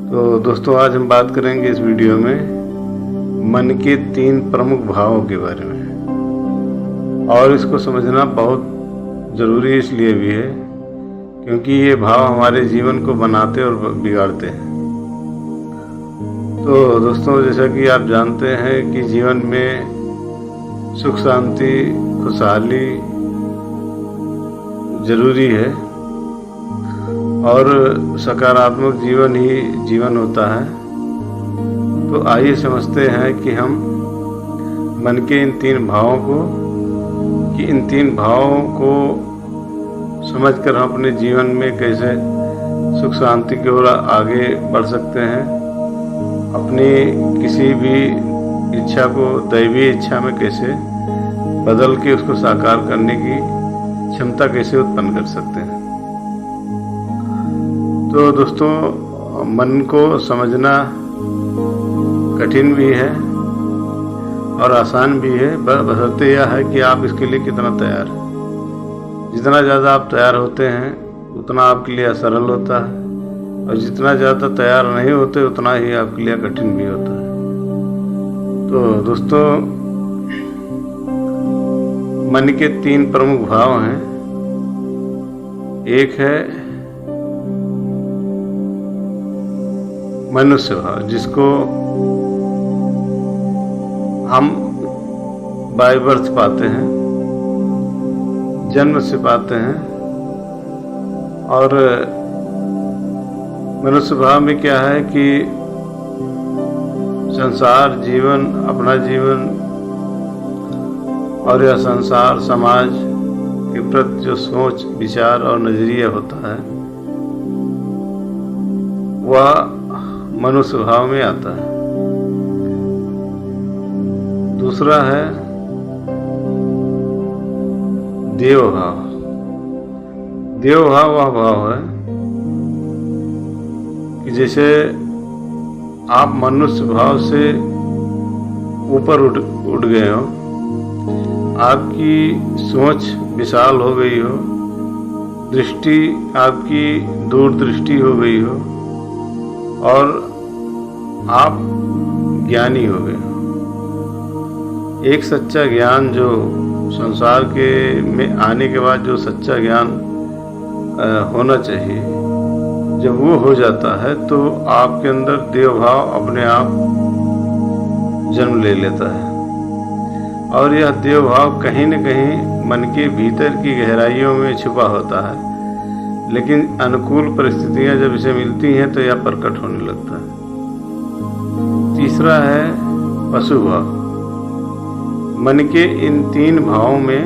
तो दोस्तों, आज हम बात करेंगे इस वीडियो में मन के 3 प्रमुख भावों के बारे में। और इसको समझना बहुत ज़रूरी इसलिए भी है क्योंकि ये भाव हमारे जीवन को बनाते और बिगाड़ते हैं। तो दोस्तों, जैसा कि आप जानते हैं कि जीवन में सुख शांति खुशहाली ज़रूरी है और सकारात्मक जीवन ही जीवन होता है। तो आइए समझते हैं कि हम मन के इन 3 भावों को समझकर हम अपने जीवन में कैसे सुख शांति की ओर आगे बढ़ सकते हैं, अपनी किसी भी इच्छा को दैवीय इच्छा में कैसे बदल के उसको साकार करने की क्षमता कैसे उत्पन्न कर सकते हैं। तो दोस्तों, मन को समझना कठिन भी है और आसान भी है, बशर्ते यह है कि आप इसके लिए कितना तैयार हैं। जितना ज़्यादा आप तैयार होते हैं उतना आपके लिए सरल होता है, और जितना ज़्यादा तैयार नहीं होते उतना ही आपके लिए कठिन भी होता है। तो दोस्तों, मन के 3 प्रमुख भाव हैं। एक है मनुष्य भाव, जिसको हम बाय बर्थ पाते हैं, जन्म से पाते हैं। और मनुष्य भाव में क्या है कि संसार जीवन, अपना जीवन और यह संसार समाज के प्रति जो सोच विचार और नजरिया होता है वह मनुष्य भाव में आता है। दूसरा है देव भाव। देव भाव वह भाव है कि जैसे आप मनुष्य भाव से ऊपर उठ गए हो, आपकी सोच विशाल हो गई हो, दृष्टि आपकी दूरदृष्टि हो गई हो और आप ज्ञानी हो गए हो। एक सच्चा ज्ञान जो संसार के में आने के बाद जो सच्चा ज्ञान होना चाहिए, जब वो हो जाता है तो आपके अंदर देव भाव अपने आप जन्म ले लेता है। और यह देव भाव कहीं न कहीं मन के भीतर की गहराइयों में छुपा होता है, लेकिन अनुकूल परिस्थितियां जब इसे मिलती हैं तो यह प्रकट होने लगता है। तीसरा है पशु भाव। मन के इन 3 भावों में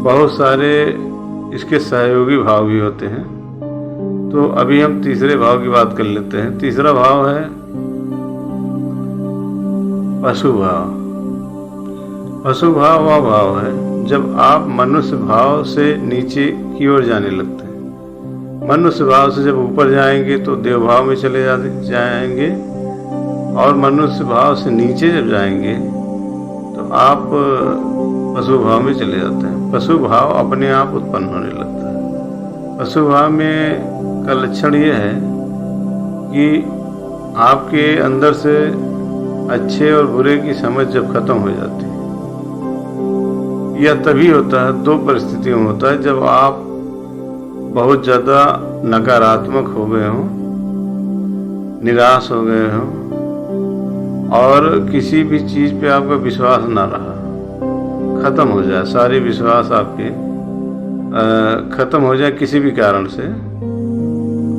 बहुत सारे इसके सहयोगी भाव भी होते हैं। तो अभी हम तीसरे भाव की बात कर लेते हैं। तीसरा भाव है पशु भाव। पशु भाव वह भाव है जब आप मनुष्य भाव से नीचे की ओर जाने लगते हैं। मनुष्य भाव से जब ऊपर जाएंगे तो देव भाव में चले जाएंगे, और मनुष्य भाव से नीचे जब जाएंगे तो आप पशु भाव में चले जाते हैं। पशु भाव अपने आप उत्पन्न होने लगता है। पशु भाव में का लक्षण यह है कि आपके अंदर से अच्छे और बुरे की समझ जब खत्म हो जाती है। यह तभी होता है, 2 परिस्थितियों में होता है, जब आप बहुत ज़्यादा नकारात्मक हो गए हों, निराश हो गए हों और किसी भी चीज़ पे आपका विश्वास ना रहा, ख़त्म हो जाए, सारे विश्वास आपके ख़त्म हो जाए किसी भी कारण से,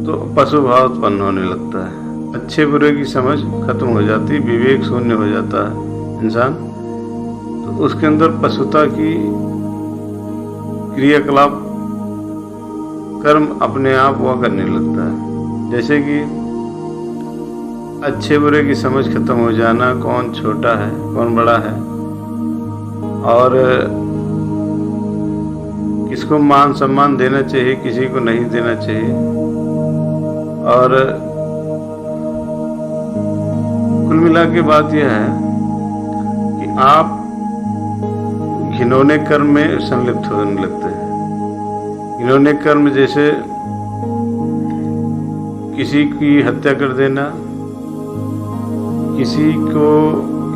तो पशु भाव उत्पन्न होने लगता है। अच्छे बुरे की समझ खत्म हो जाती, विवेक शून्य हो जाता है इंसान। तो उसके अंदर पशुता की क्रियाकलाप कर्म अपने आप वह करने लगता है। जैसे कि अच्छे बुरे की समझ खत्म हो जाना, कौन छोटा है कौन बड़ा है, और किसको मान सम्मान देना चाहिए किसी को नहीं देना चाहिए, और कुल मिला के बात यह है कि आप घिनौने कर्म में संलिप्त होने लगते हैं। घिनौने कर्म जैसे किसी की हत्या कर देना,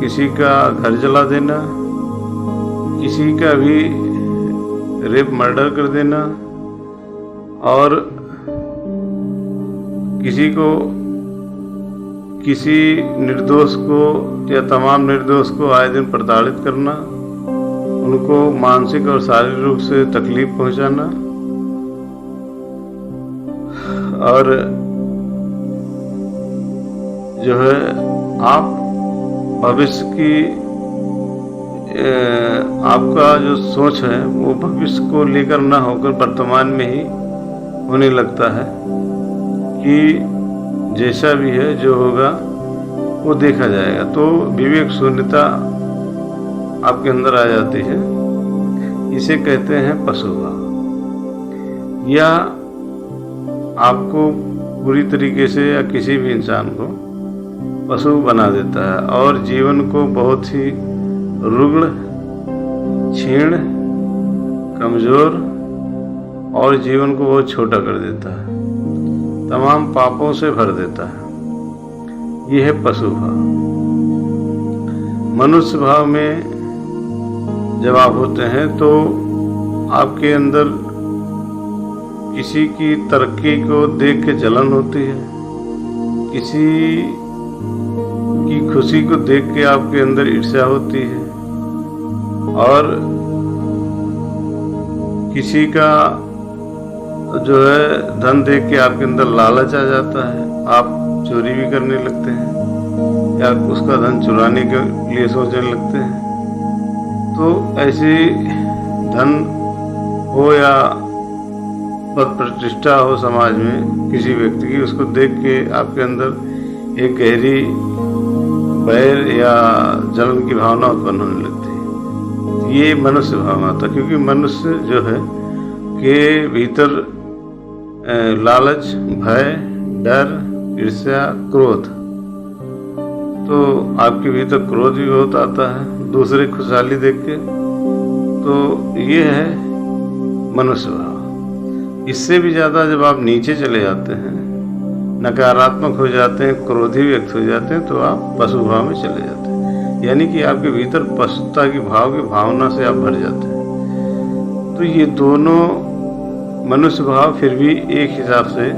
किसी का घर जला देना, किसी का भी रेप मर्डर कर देना, और किसी निर्दोष को या तमाम निर्दोष को आए दिन प्रताड़ित करना, उनको मानसिक और शारीरिक रूप से तकलीफ पहुंचाना, और जो है आप भविष्य की आपका जो सोच है वो भविष्य को लेकर न होकर वर्तमान में ही होने लगता है कि जैसा भी है जो होगा वो देखा जाएगा। तो विवेक शून्यता आपके अंदर आ जाती है। इसे कहते हैं पशुभाव। यह आपको पूरी तरीके से या किसी भी इंसान को पशु बना देता है और जीवन को बहुत ही रुग्ण, क्षीण, कमजोर और जीवन को बहुत छोटा कर देता है, तमाम पापों से भर देता है। यह है पशु भाव। मनुष्य भाव में जब आप होते हैं तो आपके अंदर किसी की तरक्की को देख के जलन होती है, किसी की खुशी को देख के आपके अंदर ईर्ष्या होती है, और किसी का जो है धन देख के आपके अंदर लालच आ जाता है, आप चोरी भी करने लगते हैं या उसका धन चुराने के लिए सोचने लगते हैं। तो ऐसी धन हो या पद प्रतिष्ठा हो समाज में किसी व्यक्ति की, उसको देख के आपके अंदर एक गहरी बैर या जलन की भावना उत्पन्न होने लगती है। ये मनुष्य भावना था, क्योंकि मनुष्य जो है के भीतर लालच, भय, डर, ईर्ष्या, क्रोध, तो आपके भीतर क्रोध भी बहुत आता है दूसरे खुशहाली देख के। तो ये है मनुष्य भाव। इससे भी ज़्यादा जब आप नीचे चले जाते हैं, नकारात्मक हो जाते हैं, क्रोधी व्यक्त हो जाते हैं, तो आप पशु भाव में चले जाते हैं, यानी कि आपके भीतर पशुता की भावना से आप भर जाते हैं। तो ये दोनों मनुष्य भाव फिर भी एक हिसाब से,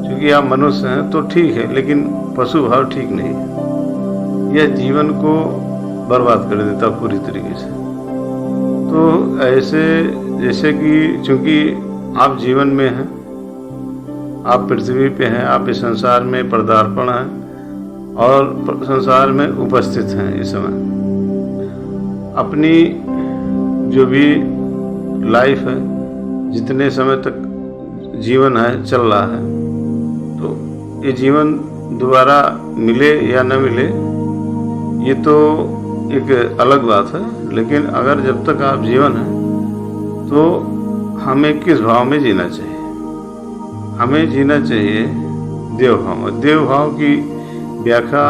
क्योंकि आप मनुष्य हैं तो ठीक है, लेकिन पशु भाव ठीक नहीं है। यह जीवन को बर्बाद कर देता पूरी तरीके से। तो ऐसे जैसे कि चूँकि आप जीवन में हैं, आप पृथ्वी पे हैं, आप इस संसार में पदार्पण हैं और संसार में उपस्थित हैं इस समय। अपनी जो भी लाइफ है, जितने समय तक जीवन है, चल रहा है, तो ये जीवन दोबारा मिले या न मिले ये तो एक अलग बात है, लेकिन अगर जब तक आप जीवन हैं तो हमें किस भाव में जीना चाहिए? हमें जीना चाहिए देव भाव में। देव भाव की व्याख्या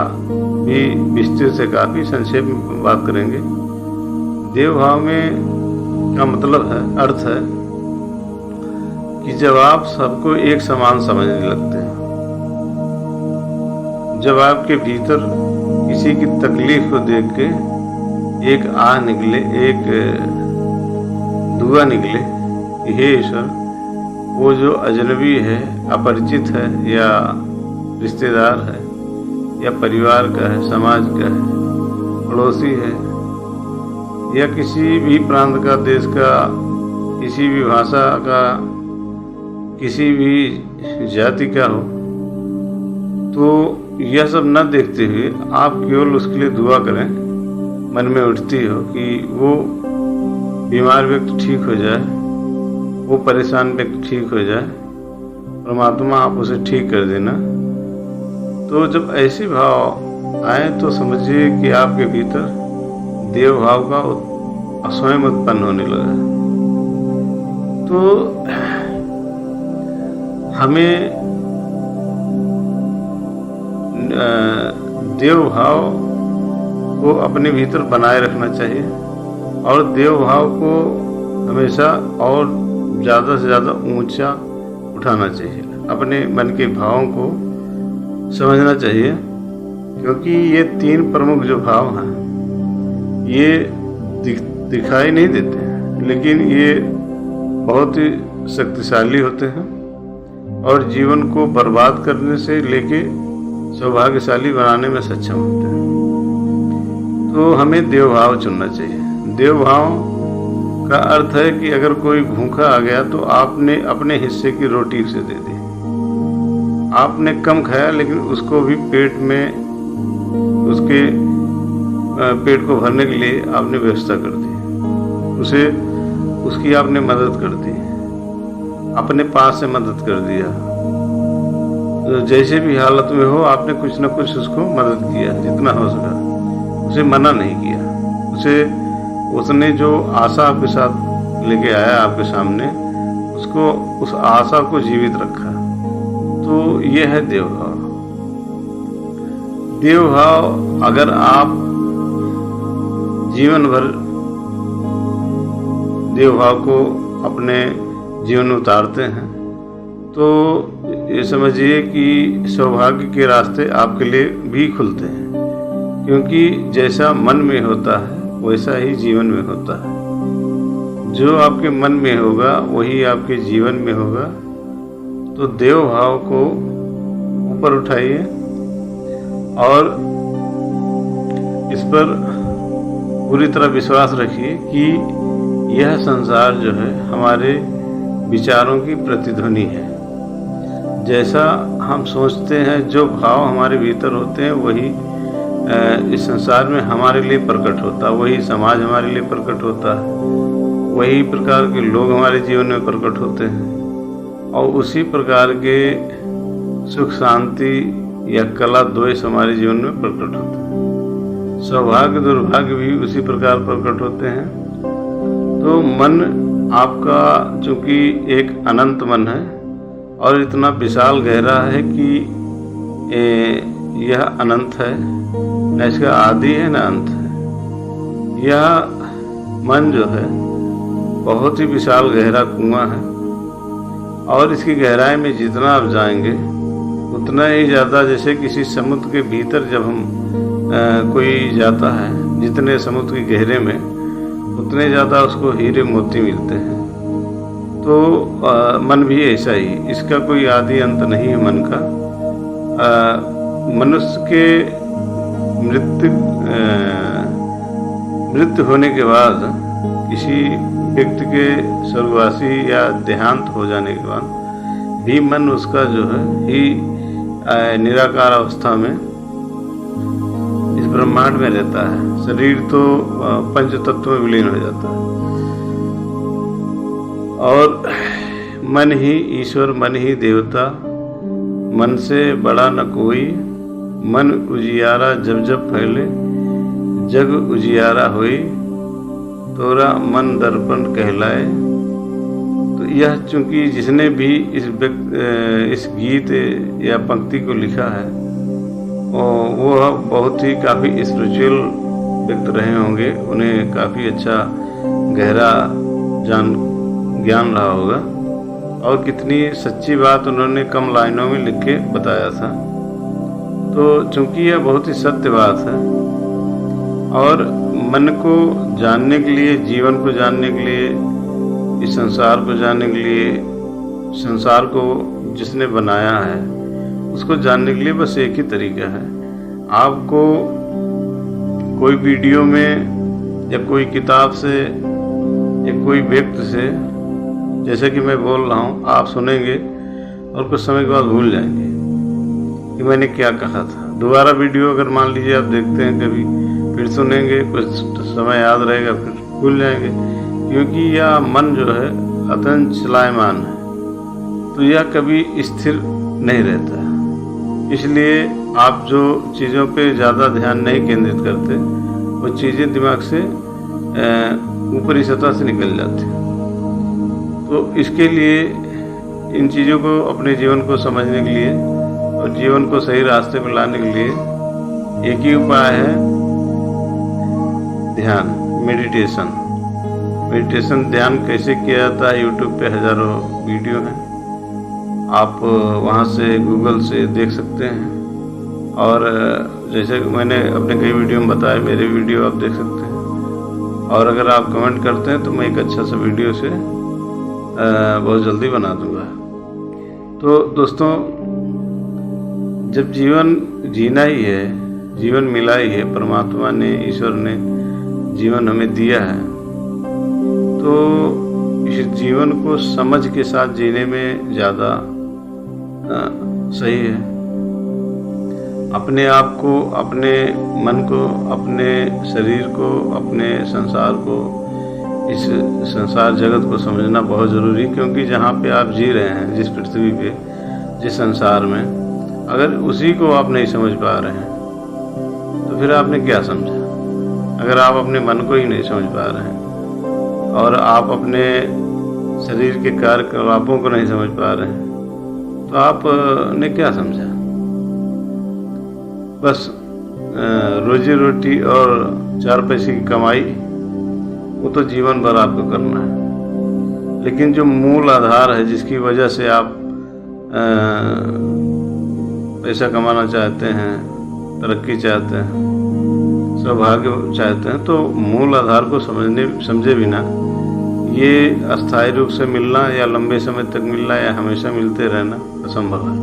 भी विस्तृत से काफ़ी संक्षेप में बात करेंगे। देव भाव में का मतलब है, अर्थ है कि जब आप सबको एक समान समझने लगते हैं, जब आपके भीतर किसी की तकलीफ को देख के एक आह निकले, एक दुआ निकले कि हे ईश्वर, वो जो अजनबी है, अपरिचित है, या रिश्तेदार है, या परिवार का है, समाज का है, पड़ोसी है, या किसी भी प्रांत का, देश का, किसी भी भाषा का, किसी भी जाति का हो, तो यह सब न देखते हुए आप केवल उसके लिए दुआ करें, मन में उठती हो कि वो बीमार व्यक्ति ठीक हो जाए, वो परेशान व्यक्ति ठीक हो जाए, परमात्मा आप उसे ठीक कर देना। तो जब ऐसे भाव आए तो समझिए कि आपके भीतर देव भाव का स्वयं उत्पन्न होने लगा। तो हमें देव भाव को अपने भीतर बनाए रखना चाहिए और देव भाव को हमेशा और ज़्यादा से ज़्यादा ऊंचा उठाना चाहिए। अपने मन के भावों को समझना चाहिए, क्योंकि ये 3 प्रमुख जो भाव हैं ये दिखाई नहीं देते हैं, लेकिन ये बहुत ही शक्तिशाली होते हैं और जीवन को बर्बाद करने से लेके सौभाग्यशाली बनाने में सक्षम होते हैं। तो हमें देव भाव चुनना चाहिए। देव भाव का अर्थ है कि अगर कोई भूखा आ गया तो आपने अपने हिस्से की रोटी उसे दे दी। आपने कम खाया लेकिन उसको भी उसके पेट को भरने के लिए आपने व्यवस्था कर दी, उसकी आपने मदद कर दी, अपने पास से मदद कर दिया। तो जैसे भी हालत में हो आपने कुछ न कुछ उसको मदद किया जितना हो सका, उसे मना नहीं किया। उसने जो आशा आपके साथ लेके आया आपके सामने, उस आशा को जीवित रखा। तो ये है देव भाव। देव भाव अगर आप जीवन भर देव भाव को अपने जीवन में उतारते हैं तो ये समझिए कि सौभाग्य के रास्ते आपके लिए भी खुलते हैं, क्योंकि जैसा मन में होता है वैसा ही जीवन में होता है। जो आपके मन में होगा वही आपके जीवन में होगा। तो देव भाव को ऊपर उठाइए और इस पर पूरी तरह विश्वास रखिए कि यह संसार जो है हमारे विचारों की प्रतिध्वनि है। जैसा हम सोचते हैं, जो भाव हमारे भीतर होते हैं, वही इस संसार में हमारे लिए प्रकट होता है, वही समाज हमारे लिए प्रकट होता है, वही प्रकार के लोग हमारे जीवन में प्रकट होते हैं और उसी प्रकार के सुख शांति या कला द्वेष हमारे जीवन में प्रकट होते हैं। सौभाग्य दुर्भाग्य भी उसी प्रकार प्रकट होते हैं। तो मन आपका चूंकि एक अनंत मन है और इतना विशाल गहरा है कि यह अनंत है, न इसका आदि है न अंत है। यह मन जो है बहुत ही विशाल गहरा कुआं है और इसकी गहराई में जितना आप जाएंगे उतना ही ज़्यादा, जैसे किसी समुद्र के भीतर जब हम कोई जाता है, जितने समुद्र के गहरे में उतने ज़्यादा उसको हीरे मोती मिलते हैं। तो मन भी ऐसा ही, इसका कोई आदि अंत नहीं है मन का। मनुष्य के मृत्यु होने के बाद किसी व्यक्ति के स्वर्गवासी या देहांत हो जाने के बाद भी मन उसका जो है ही निराकार अवस्था में इस ब्रह्मांड में रहता है। शरीर तो पंच तत्व में विलीन हो जाता है और मन ही ईश्वर, मन ही देवता, मन से बड़ा न कोई। मन उजियारा जब जब फैले, जग उजियारा होई, तोरा मन दर्पण कहलाए। तो यह चूंकि जिसने भी इस गीत या पंक्ति को लिखा है वो बहुत ही काफ़ी स्पिरिचुअल व्यक्ति रहे होंगे, उन्हें काफ़ी अच्छा गहरा ज्ञान रहा होगा और कितनी सच्ची बात उन्होंने कम लाइनों में लिख के बताया था। तो चूंकि यह बहुत ही सत्य बात है और मन को जानने के लिए, जीवन को जानने के लिए, इस संसार को जानने के लिए, संसार को जिसने बनाया है उसको जानने के लिए बस एक ही तरीका है। आपको कोई वीडियो में या कोई किताब से या कोई व्यक्ति से, जैसे कि मैं बोल रहा हूँ, आप सुनेंगे और कुछ समय के बाद भूल जाएंगे कि मैंने क्या कहा था। दोबारा वीडियो अगर मान लीजिए आप देखते हैं कभी, फिर सुनेंगे, कुछ समय याद रहेगा, फिर भूल जाएंगे, क्योंकि यह मन जो है अत्यंत चलायमान है, तो यह कभी स्थिर नहीं रहता है। इसलिए आप जो चीज़ों पे ज़्यादा ध्यान नहीं केंद्रित करते, वो चीज़ें दिमाग से ऊपरी सतह से निकल जाती हैं। तो इसके लिए इन चीज़ों को, अपने जीवन को समझने के लिए और जीवन को सही रास्ते पर लाने के लिए एक ही उपाय है, ध्यान, मेडिटेशन। ध्यान कैसे किया जाता है, यूट्यूब पे हज़ारों वीडियो हैं आप वहाँ से गूगल से देख सकते हैं। और जैसे मैंने अपने कई वीडियो में बताया, मेरे वीडियो आप देख सकते हैं। और अगर आप कमेंट करते हैं तो मैं एक अच्छा सा वीडियो से बहुत जल्दी बना दूंगा। तो दोस्तों, जब जीवन जीना ही है, जीवन मिला ही है, परमात्मा ने, ईश्वर ने जीवन हमें दिया है, तो इस जीवन को समझ के साथ जीने में ज़्यादा सही है। अपने आप को, अपने मन को, अपने शरीर को, अपने संसार को, इस संसार जगत को समझना बहुत ज़रूरी है। क्योंकि जहाँ पे आप जी रहे हैं, जिस पृथ्वी पे, जिस संसार में, अगर उसी को आप नहीं समझ पा रहे हैं तो फिर आपने क्या समझा। अगर आप अपने मन को ही नहीं समझ पा रहे हैं और आप अपने शरीर के कार्यकलापों को नहीं समझ पा रहे हैं तो आपने क्या समझा। बस रोजी रोटी और 4 पैसे की कमाई, वो तो जीवन भर आपको करना है। लेकिन जो मूल आधार है, जिसकी वजह से आप पैसा कमाना चाहते हैं, तरक्की चाहते हैं, सौभाग्य चाहते हैं, तो मूल आधार को समझे बिना ये अस्थायी रूप से मिलना या लंबे समय तक मिलना या हमेशा मिलते रहना असंभव है।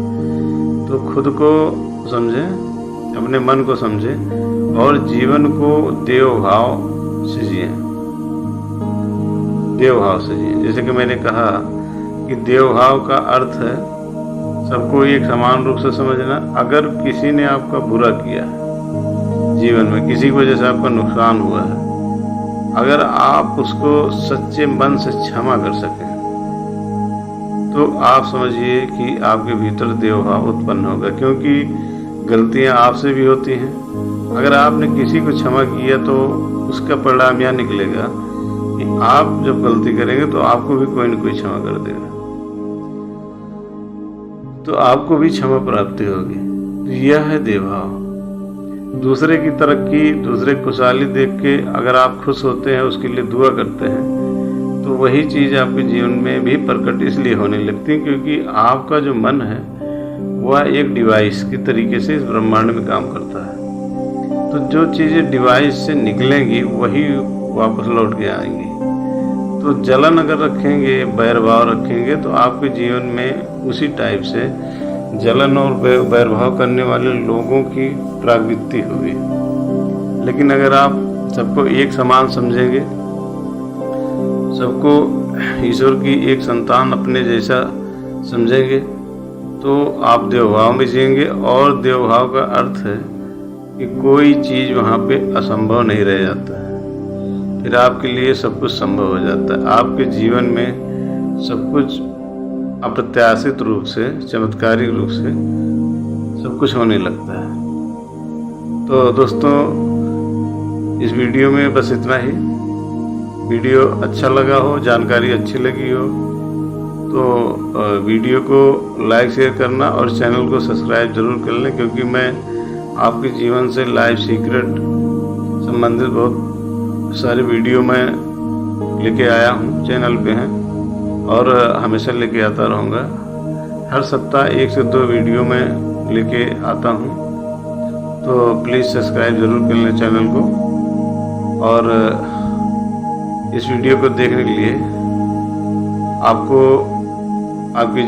तो खुद को समझें, अपने मन को समझें और जीवन को देव भाव से जिए। देव भाव से जिए। जैसे कि मैंने कहा कि देव भाव का अर्थ है सबको एक समान रूप से समझना। अगर किसी ने आपका बुरा किया है जीवन में, किसी की वजह से आपका नुकसान हुआ है, अगर आप उसको सच्चे मन से क्षमा कर सकें तो आप समझिए कि आपके भीतर देव भाव उत्पन्न होगा। क्योंकि गलतियां आपसे भी होती हैं। अगर आपने किसी को क्षमा किया तो उसका परिणाम यह निकलेगा कि आप जब गलती करेंगे तो आपको भी कोई न कोई क्षमा कर देगा, तो आपको भी क्षमा प्राप्ति होगी। तो यह है देव भाव। दूसरे की तरक्की, दूसरे की खुशहाली देख के अगर आप खुश होते हैं, उसके लिए दुआ करते हैं, तो वही चीज़ आपके जीवन में भी प्रकट इसलिए होने लगती है क्योंकि आपका जो मन है वह एक डिवाइस की तरीके से इस ब्रह्मांड में काम करता है। तो जो चीज़ें डिवाइस से निकलेंगी वही वापस लौट के आएंगी। तो जलन अगर रखेंगे, बैर भाव रखेंगे, तो आपके जीवन में उसी टाइप से जलन और बैर भाव करने वाले लोगों की प्रवृत्ति होगी। लेकिन अगर आप सबको एक समान समझेंगे, सबको ईश्वर की एक संतान अपने जैसा समझेंगे, तो आप देवभाव में जिएंगे। और देवभाव का अर्थ है कि कोई चीज़ वहाँ पे असंभव नहीं रह जाता है, फिर आपके लिए सब कुछ संभव हो जाता है। आपके जीवन में सब कुछ अप्रत्याशित रूप से, चमत्कारिक रूप से सब कुछ होने लगता है। तो दोस्तों, इस वीडियो में बस इतना ही। वीडियो अच्छा लगा हो, जानकारी अच्छी लगी हो तो वीडियो को लाइक शेयर करना और चैनल को सब्सक्राइब जरूर कर लें, क्योंकि मैं आपके जीवन से लाइफ सीक्रेट संबंधित बहुत सारे वीडियो मैं लेके आया हूँ, चैनल पे हैं और हमेशा लेके आता रहूँगा। हर सप्ताह 1 से 2 वीडियो मैं लेके आता हूँ, तो प्लीज़ सब्सक्राइब ज़रूर कर लें चैनल को। और इस वीडियो को देखने के लिए आपको आपके